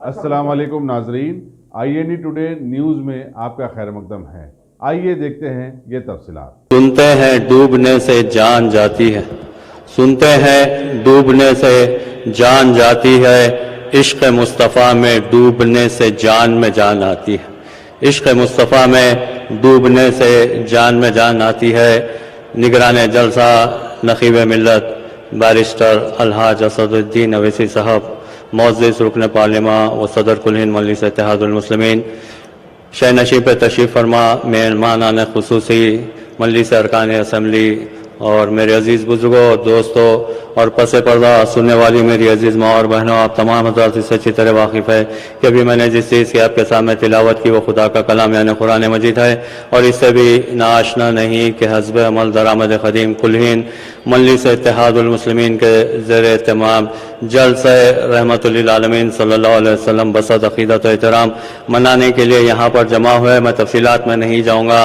अस्सलाम वालेकुम नाजरीन, INE टुडे न्यूज़ में आपका खैर मकदम है। आइए देखते हैं ये तफसीलात। सुनते हैं डूबने से जान जाती है, सुनते हैं डूबने से जान जाती है, इश्क मुस्तफ़ा में डूबने से जान में जान आती है, इश्क मुस्तफ़ा में डूबने से जान में जान आती है। निगरान जलसा नखीब मिल्लत बैरिस्टर अलहाज असदुद्दीन अवैसी साहब, मुअज़्ज़िज़ रुकन पार्लिमा व सदर कुल हिंद मजलिस इत्तेहादुल मुस्लिमीन, शह नशीब पे तशरीफ़ फरमा मेहमानान खुसूसी मजलिस अरकान असम्बली और मेरे अजीज़ बुजुर्गों, दोस्तों और पसे पर्दा सुनने वाली मेरी अजीज़ माँ और बहनों, आप तमाम हज़रात इससे अच्छी तरह वाकिफ़ है कि अभी मैंने जिस चीज़ की आपके सामने तिलावत की वो खुदा का कलाम यानी कुरान मजीद है, और इससे भी नाआशना नहीं कि हस्ब अमल दरामद ख़दीम कुल हिंद मजलिस इत्तेहादुल मुस्लिमीन के ज़ेर एहतमाम जलसा रहमतुल लिल आलमीन सल्लल्लाहु अलैहि वसल्लम बसत अक़ीदत व एहतराम मनाने के लिए यहाँ पर जमा हुए। मैं तफसीलात में नहीं जाऊँगा,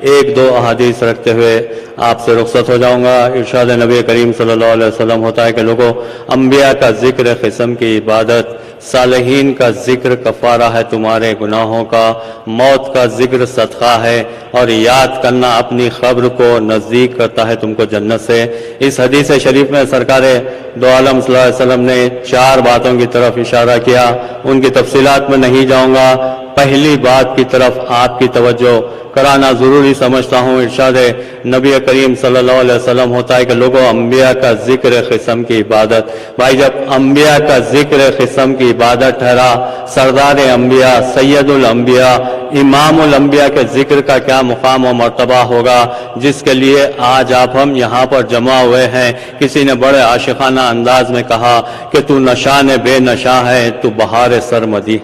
एक दो अहादीस रखते हुए आपसे रुखसत हो जाऊंगा। इरशाद नबी करीम सल्लल्लाहु अलैहि वसल्लम होता है कि लोगों, अंबिया का जिक्र क़िस्म की इबादत, सालिहीन का जिक्र कफ़ारा है तुम्हारे गुनाहों का, मौत का जिक्र सदका है, और याद करना अपनी ख़ब्र को नज़दीक करता है तुमको जन्नत से। इस हदीस शरीफ में सरकार दो आलम सल्लल्लाहु अलैहि वसल्लम ने 4 बातों की तरफ इशारा किया, उनकी तफसीलात में नहीं जाऊंगा। पहली बात की तरफ आपकी तवज्जो कराना ज़रूरी समझता हूँ। इरशाद नबी करीम सल्लल्लाहु अलैहि वसल्लम होता है कि लोगों, अंबिया का जिक्र क़िस्म की इबादत। भाई, जब अंबिया का जिक्र क़िस्म की इबादत ठहरा, सरदार अंबिया, सैयदुल अंबिया, इमामुल अंबिया के जिक्र का क्या मुकाम और मर्तबा होगा, जिसके लिए आज आप हम यहाँ पर जमा हुए हैं। किसी ने बड़े आशिकाना अंदाज में कहा कि तू नशान बेनशा है, तू बहार सरमदी,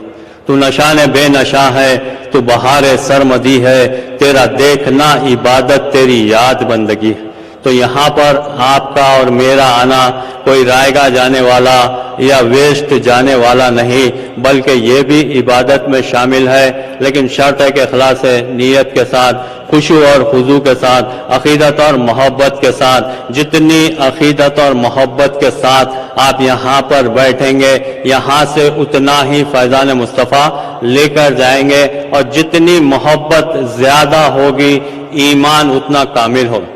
तू नशान बेनशा है, तू बहार सरमदी है, तेरा देखना इबादत, तेरी याद बंदगी। तो यहाँ पर आपका और मेरा आना कोई रायगा जाने वाला या वेस्ट जाने वाला नहीं, बल्कि ये भी इबादत में शामिल है। लेकिन शर्त है कि इखलास नीयत के साथ, खुशू और खुजू के साथ, अकीदत और मोहब्बत के साथ। जितनी अकीदत और मोहब्बत के साथ आप यहाँ पर बैठेंगे, यहाँ से उतना ही फैज़ान मुस्तफ़ा लेकर जाएंगे, और जितनी मोहब्बत ज़्यादा होगी ईमान उतना कामिल होगा,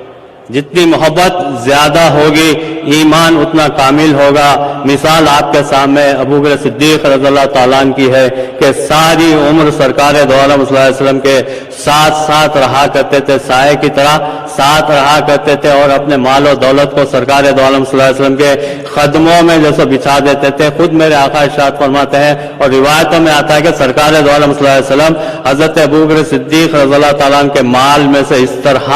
जितनी मोहब्बत ज़्यादा होगी ईमान उतना कामिल होगा। मिसाल आपके सामने अबू बकर सिद्दीक़ रज़ियल्लाहु ताला अन्हु की है कि सारी उम्र सरकार दो आलम सल्लल्लाहु अलैहि वसल्लम के साथ साथ रहा करते थे, साए की तरह साथ रहा करते थे, और अपने माल और दौलत को सरकार दो आलम सल्लल्लाहु अलैहि वसल्लम के खदमों में जैसे बिछा देते थे। खुद मेरे आका इरशाद फरमाते हैं, और रिवायतों में आता है कि सरकार दो आलम सल्लल्लाहु अलैहि वसल्लम हज़रत अबू बकर सिद्दीक़ रज़ियल्लाहु ताला अन्हु के माल में से इस तरह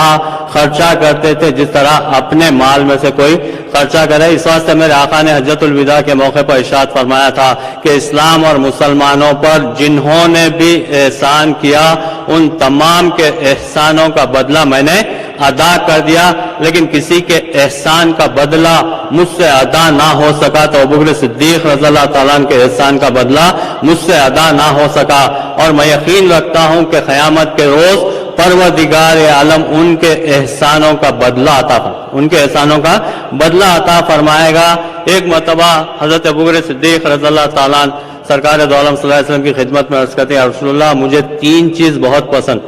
खर्चा करते थे जिस तरह अपने माल में से कोई खर्चा करे। इस वास्ते मेरे आका ने हज्जतुल विदा के मौके पर इरशाद फरमाया था कि इस्लाम और मुसलमानों पर जिन्होंने भी एहसान किया, उन तमाम के एहसानों का बदला मैंने अदा कर दिया। लेकिन किसी के एहसान का बदला मुझसे अदा ना हो सका तो अबू बकर सिद्दीक़ रज़ियल्लाहु ताला अन्हु के एहसान का बदला मुझसे अदा ना हो सका। और मैं यकीन रखता हूं कि क़यामत के रोज परवरदिगार आलम उनके एहसानों का बदला अता, उनके एहसानों का बदला अता फरमाएगा। एक मरतबा हज़रत अबू बकर सिद्दीक़ रज़ियल्लाहु ताला अन्हु सरकार दो आलम सल्लल्लाहु अलैहि वसल्लम की खिदमत में अर्ज़ करते हैं, या रसूलल्लाह मुझे 3 चीज़ बहुत पसंद,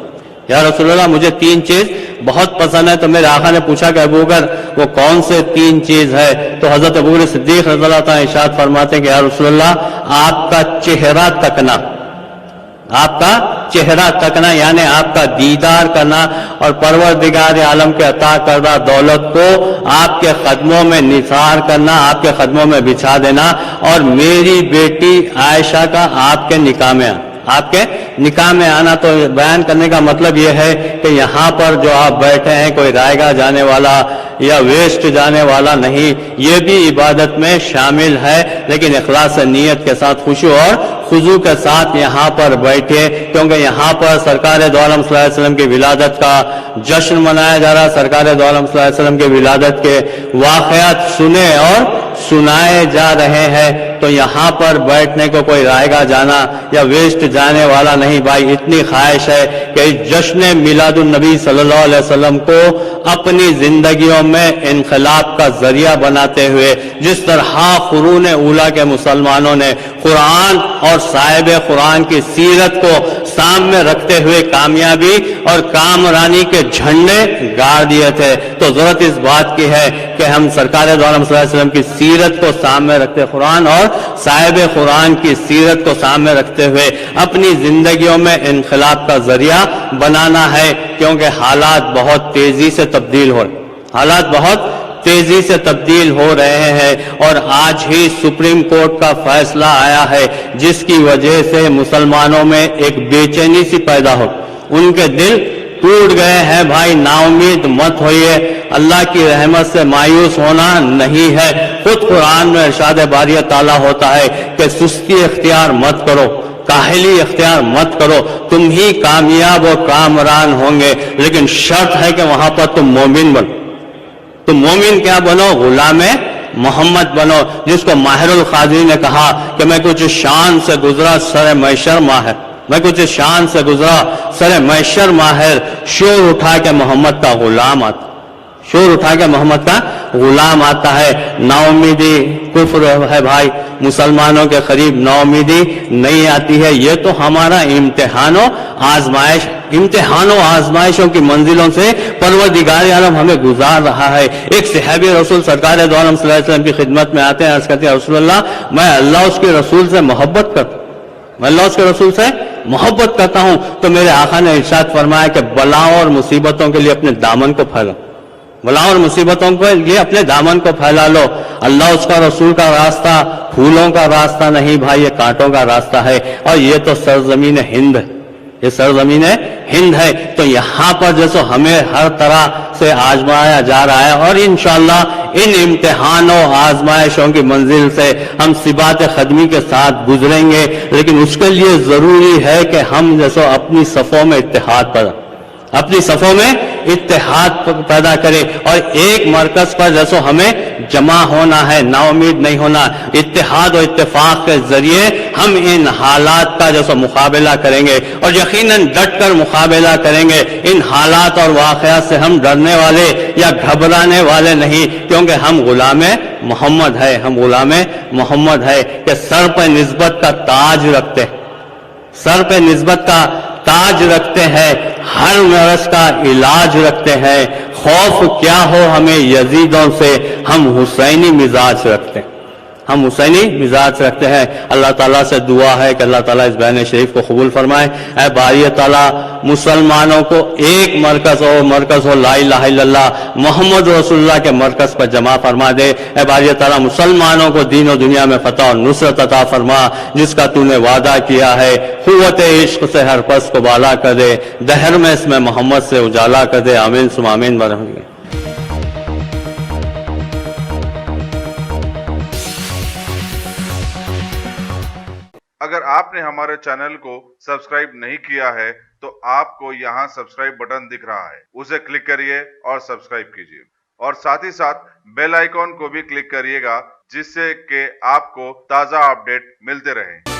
या रसूलल्लाह मुझे 3 चीज़ बहुत पसंद है। तो मेरे आका ने पूछा कि अबू बकर वो कौन से 3 चीज़ है? तो हज़रत अबू बकर सिद्दीक़ रज़ियल्लाहु ताला अन्हु इरशाद फरमाते हैं कि या रसूलल्लाह, आपका चेहरा तकना, आपका चेहरा तकना यानी आपका दीदार करना, और परवरदिगार आलम के अता करदा दौलत को आपके कदमों में निसार करना, आपके कदमों में बिछा देना, और मेरी बेटी आयशा का आपके निकाह में आना, आपके निकाह में आना। तो बयान करने का मतलब यह है कि यहाँ पर जो आप बैठे हैं कोई रायगा जाने वाला या वेस्ट जाने वाला नहीं, ये भी इबादत में शामिल है। लेकिन इखलास नीयत के साथ, खुशू और खुजू के साथ यहाँ पर बैठे, क्योंकि यहाँ पर सरकार दो आलम सल्लल्लाहु अलैहि वसल्लम की विलादत का जश्न मनाया जा रहा है। सरकार दो आलम सल्लल्लाहु अलैहि वसल्लम की विलादत के वाक़यात सुने और सुनाए जा रहे हैं, तो यहाँ पर बैठने को कोई रायगा जाना या वेस्ट जाने वाला नहीं भाई। इतनी ख्वाहिश है कि इस जश्न मिलादुन नबी सल्लल्लाहु अलैहि वसल्लम को अपनी जिंदगियों में इनकलाब का जरिया बनाते हुए, जिस तरह कुरून ऊला के मुसलमानों ने कुरान और साहिब कुरान की सीरत को सामने रखते हुए कामयाबी और कामरानी के झंडे गाड़ दिए थे, तो जरूरत इस बात की है कि हम सरकार दो आलम सल्लल्लाहु अलैहि वसल्लम की सीरत को सामने रखते, कुरान और साहिब कुरान की सीरत को सामने रखते हुए अपनी जिंदगियों में इनकलाब का जरिया बनाना है, क्योंकि हालात बहुत तेजी से तब्दील हो रहे हैं। और आज ही सुप्रीम कोर्ट का फैसला आया है, जिसकी वजह से मुसलमानों में एक बेचैनी सी पैदा हो, उनके दिल टूट गए हैं भाई। नाउमीद मत होइए, अल्लाह की रहमत से मायूस होना नहीं है। खुद कुरान में इरशाद बारी ताला होता है कि सुस्ती इख्तियार मत करो, काहली इख्तियार मत करो, तुम ही कामयाब और कामरान होंगे, लेकिन शर्त है कि वहां पर तुम मोमिन बनो। तुम मोमिन क्या बनो? गुलाम मोहम्मद बनो, जिसको माहिरुल कादरी ने कहा कि मैं कुछ शान से गुजरा सर मैशर माहिर, मैं कुछ शान से गुजरा सर मैशर माहिर, शोर उठा के मोहम्मद का गुलाम आता, शोर उठा के मोहम्मद का गुलाम आता है। नाउमीदी कुफ्र है भाई, मुसलमानों के करीब नाउमीदी नहीं आती है। ये तो हमारा इम्तिहानों आजमाइशों की मंजिलों से परवरदिगार आलम हमें गुजार रहा है। एक सहाबी रसूल सरकार दो आलम सल्लल्लाहु अलैहि वसल्लम की खिदमत में आते हैं, अर्ज करते हैं रसूलुल्लाह, मैं अल्लाह उसके रसूल से मोहब्बत करता हूं, मैं अल्लाह उसके रसूल से मोहब्बत करता हूं। तो मेरे आका ने इरशाद फरमाया कि बलाओं और मुसीबतों के लिए अपने दामन को फैलाओ, बलाओं और मुसीबतों के लिए अपने दामन को फैला लो। अल्लाह उसका रसूल का रास्ता फूलों का रास्ता नहीं भाई, ये कांटों का रास्ता है। और ये तो सरजमीन हिंद है, ये सरजमीन हिंद है। तो यहाँ पर जैसे हमें हर तरह से आजमाया जा रहा है, और इंशाअल्लाह इन इम्तिहानों आजमाइशों की मंजिल से हम सिबात खदमी के साथ गुजरेंगे। लेकिन उसके लिए जरूरी है कि हम जैसे अपनी सफ़ों में इत्तेहाद पैदा करें, और एक मरकज पर जैसे हमें जमा होना है, नाउमीद नहीं होना। इत्तेहाद और इत्तेफाक के जरिए हम इन हालात का जैसे मुकाबला करेंगे, और यकीनन डट कर मुकाबला करेंगे। इन हालात और वाक़यात से हम डरने वाले या घबराने वाले नहीं, क्योंकि हम गुलामे मोहम्मद है, हम गुलामे मोहम्मद है कि सर पर निस्बत का ताज रखते हैं, सर पे निस्बत का ताज रखते हैं, हर मरज का इलाज रखते हैं। खौफ क्या हो हमें यजीदों से, हम हुसैनी मिजाज रखते हैं, हम हुसैनी मिजाज रखते हैं। अल्लाह ताला से दुआ है कि अल्लाह ताला इस बयान शरीफ को कबूल फरमाए। ऐ बारी ताला मुसलमानों को एक मरकज हो ला इलाहा इल्लल्लाह मोहम्मद रसूलुल्लाह के मरकज पर जमा फरमा दे। ऐ बारी ताला मुसलमानों को दीन और दुनिया में फतह और नुसरत अता फरमा, जिसका तूने वादा किया है। कुव्वत इश्क से हर पस को बाला कर दे, दहर में इसमें मोहम्मद से उजाला कर दे। आमीन सुम आमीन बरहमतुल्लाह। अगर आपने हमारे चैनल को सब्सक्राइब नहीं किया है तो आपको यहाँ सब्सक्राइब बटन दिख रहा है, उसे क्लिक करिए और सब्सक्राइब कीजिए, और साथ ही साथ बेल आइकॉन को भी क्लिक करिएगा, जिससे कि आपको ताज़ा अपडेट मिलते रहें।